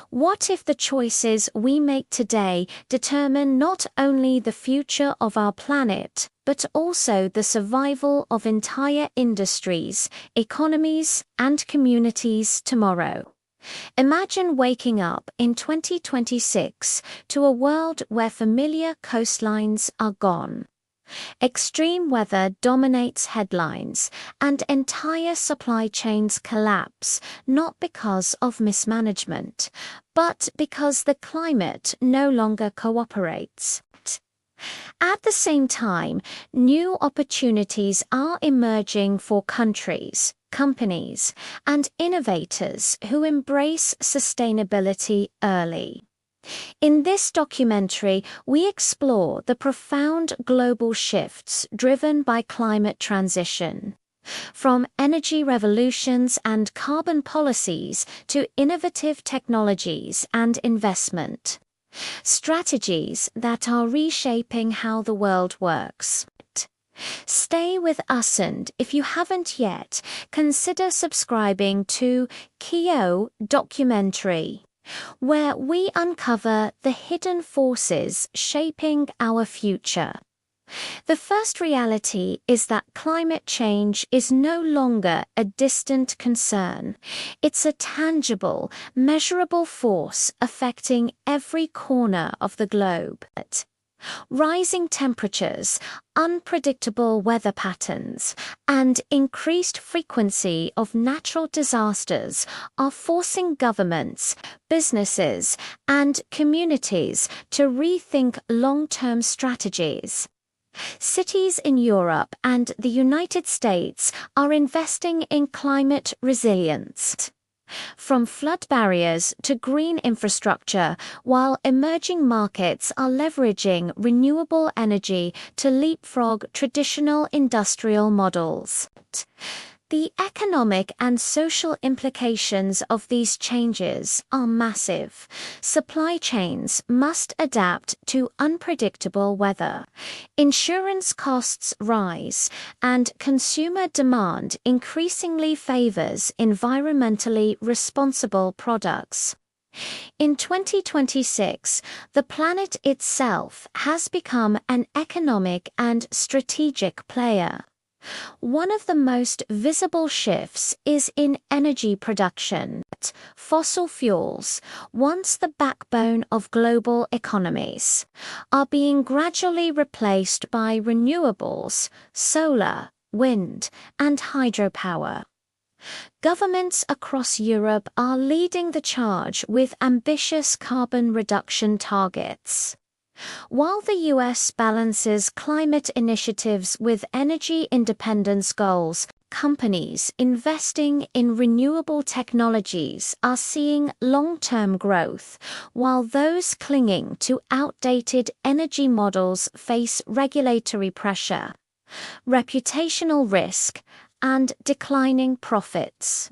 What if the choices we make today determine not only the future of our planet, but also the survival of entire industries, economies, and communities tomorrow? Imagine waking up in 2026 to a world where familiar coastlines are gone. Extreme weather dominates headlines, and entire supply chains collapse, not because of mismanagement, but because the climate no longer cooperates. At the same time, new opportunities are emerging for countries, companies, and innovators who embrace sustainability early. In this documentary, we explore the profound global shifts driven by climate transition. From energy revolutions and carbon policies to innovative technologies and investment. Strategies that are reshaping how the world works. Stay with us, and if you haven't yet, consider subscribing to Kiyo documentary, where we uncover the hidden forces shaping our future. The first reality is that climate change is no longer a distant concern. It's a tangible, measurable force affecting every corner of the globe. Rising temperatures, unpredictable weather patterns, and increased frequency of natural disasters are forcing governments, businesses, and communities to rethink long-term strategies. Cities in Europe and the United States are investing in climate resilience. From flood barriers to green infrastructure, while emerging markets are leveraging renewable energy to leapfrog traditional industrial models. The economic and social implications of these changes are massive. Supply chains must adapt to unpredictable weather. Insurance costs rise, and consumer demand increasingly favors environmentally responsible products. In 2026, the planet itself has become an economic and strategic player. One of the most visible shifts is in energy production. Fossil fuels, once the backbone of global economies, are being gradually replaced by renewables, solar, wind, and hydropower. Governments across Europe are leading the charge with ambitious carbon reduction targets. While the US balances climate initiatives with energy independence goals, companies investing in renewable technologies are seeing long-term growth, while those clinging to outdated energy models face regulatory pressure, reputational risk, and declining profits.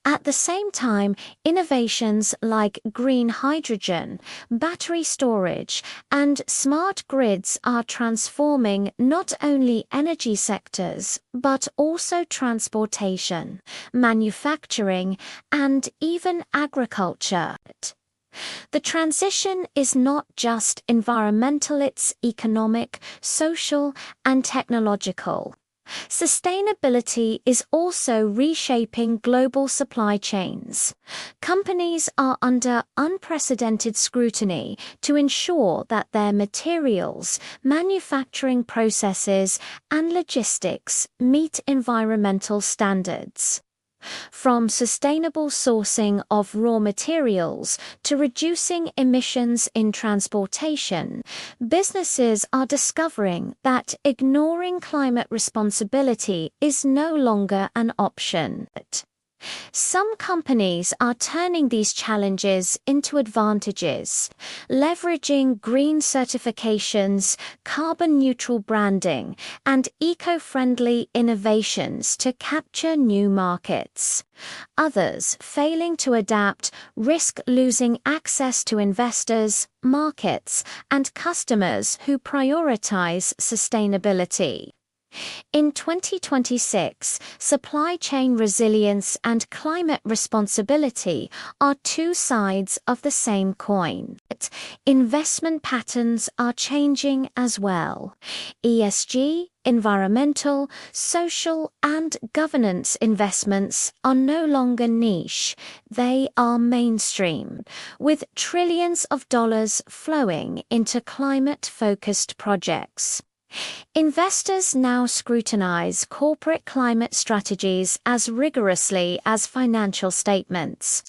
At the same time, innovations like green hydrogen, battery storage, and smart grids are transforming not only energy sectors, but also transportation, manufacturing, and even agriculture. The transition is not just environmental, it's economic, social, and technological. Sustainability is also reshaping global supply chains. Companies are under unprecedented scrutiny to ensure that their materials, manufacturing processes, and logistics meet environmental standards. From sustainable sourcing of raw materials to reducing emissions in transportation, businesses are discovering that ignoring climate responsibility is no longer an option. Some companies are turning these challenges into advantages, leveraging green certifications, carbon-neutral branding, and eco-friendly innovations to capture new markets. Others, failing to adapt, risk losing access to investors, markets, and customers who prioritize sustainability. In 2026, supply chain resilience and climate responsibility are two sides of the same coin. Investment patterns are changing as well. ESG, environmental, social, and governance investments are no longer niche, they are mainstream, with trillions of dollars flowing into climate-focused projects. Investors now scrutinize corporate climate strategies as rigorously as financial statements,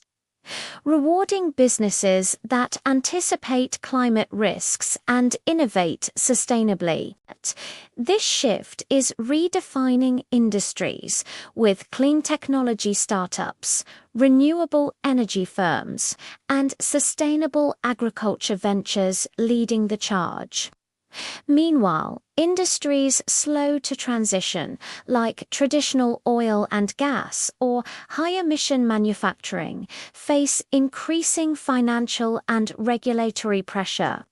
rewarding businesses that anticipate climate risks and innovate sustainably. This shift is redefining industries, with clean technology startups, renewable energy firms, and sustainable agriculture ventures leading the charge. Meanwhile, industries slow to transition, like traditional oil and gas or high-emission manufacturing, face increasing financial and regulatory pressure.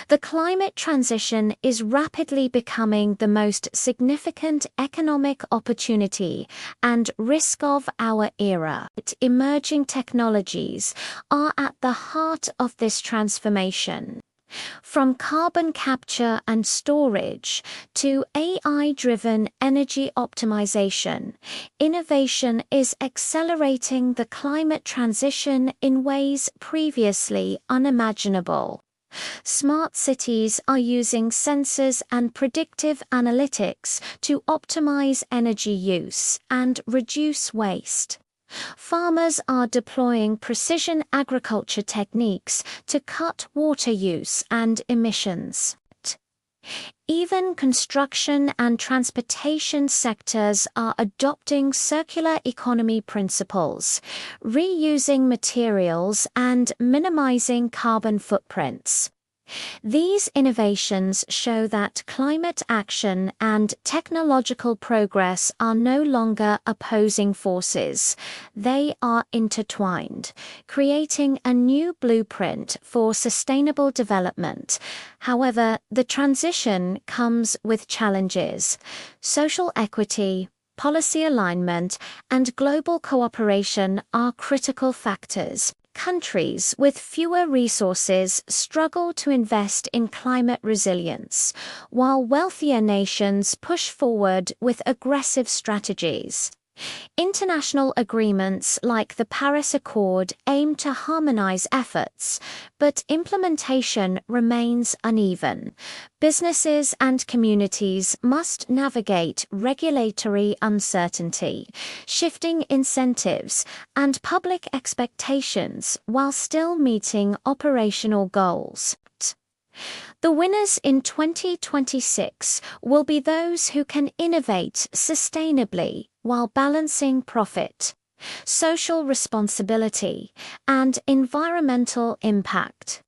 The climate transition is rapidly becoming the most significant economic opportunity and risk of our era. Emerging technologies are at the heart of this transformation. From carbon capture and storage to AI-driven energy optimization, innovation is accelerating the climate transition in ways previously unimaginable. Smart cities are using sensors and predictive analytics to optimize energy use and reduce waste. Farmers are deploying precision agriculture techniques to cut water use and emissions. Even construction and transportation sectors are adopting circular economy principles, reusing materials and minimizing carbon footprints. These innovations show that climate action and technological progress are no longer opposing forces. They are intertwined, creating a new blueprint for sustainable development. However, the transition comes with challenges. Social equity, policy alignment, and global cooperation are critical factors. Countries with fewer resources struggle to invest in climate resilience, while wealthier nations push forward with aggressive strategies. International agreements like the Paris Accord aim to harmonize efforts, but implementation remains uneven. Businesses and communities must navigate regulatory uncertainty, shifting incentives, and public expectations while still meeting operational goals. The winners in 2026 will be those who can innovate sustainably while balancing profit, social responsibility, and environmental impact.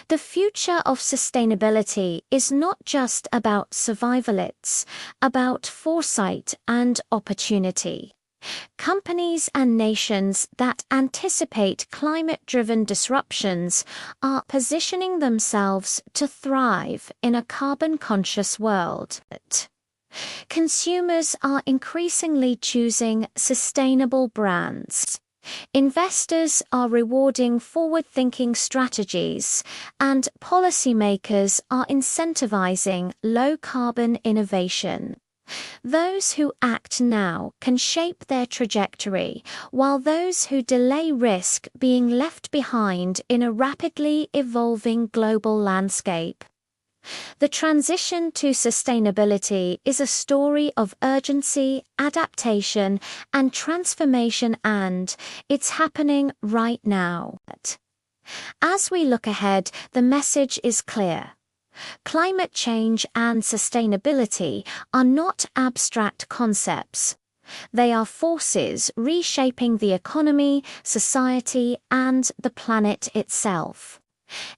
The future of sustainability is not just about survival, it's about foresight and opportunity. Companies and nations that anticipate climate-driven disruptions are positioning themselves to thrive in a carbon-conscious world. Consumers are increasingly choosing sustainable brands. Investors are rewarding forward-thinking strategies, and policymakers are incentivizing low-carbon innovation. Those who act now can shape their trajectory, while those who delay risk being left behind in a rapidly evolving global landscape. The transition to sustainability is a story of urgency, adaptation, and transformation, and it's happening right now. As we look ahead, the message is clear. Climate change and sustainability are not abstract concepts. They are forces reshaping the economy, society, and the planet itself.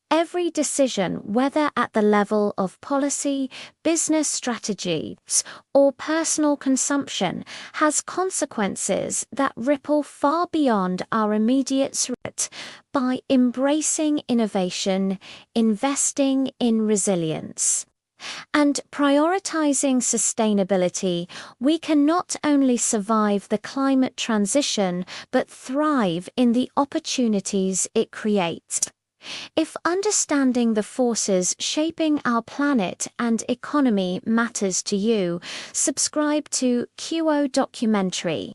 Every decision, whether at the level of policy, business strategies, or personal consumption, has consequences that ripple far beyond our immediate threat. By embracing innovation, investing in resilience, And prioritizing sustainability, we can not only survive the climate transition, but thrive in the opportunities it creates. If understanding the forces shaping our planet and economy matters to you, subscribe to Kiyo documentary.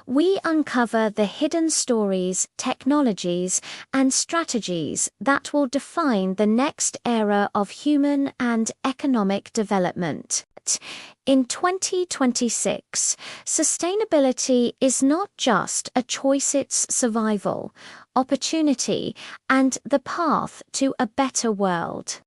We uncover the hidden stories, technologies, and strategies that will define the next era of human and economic development. In 2026, sustainability is not just a choice, it's survival, opportunity, and the path to a better world.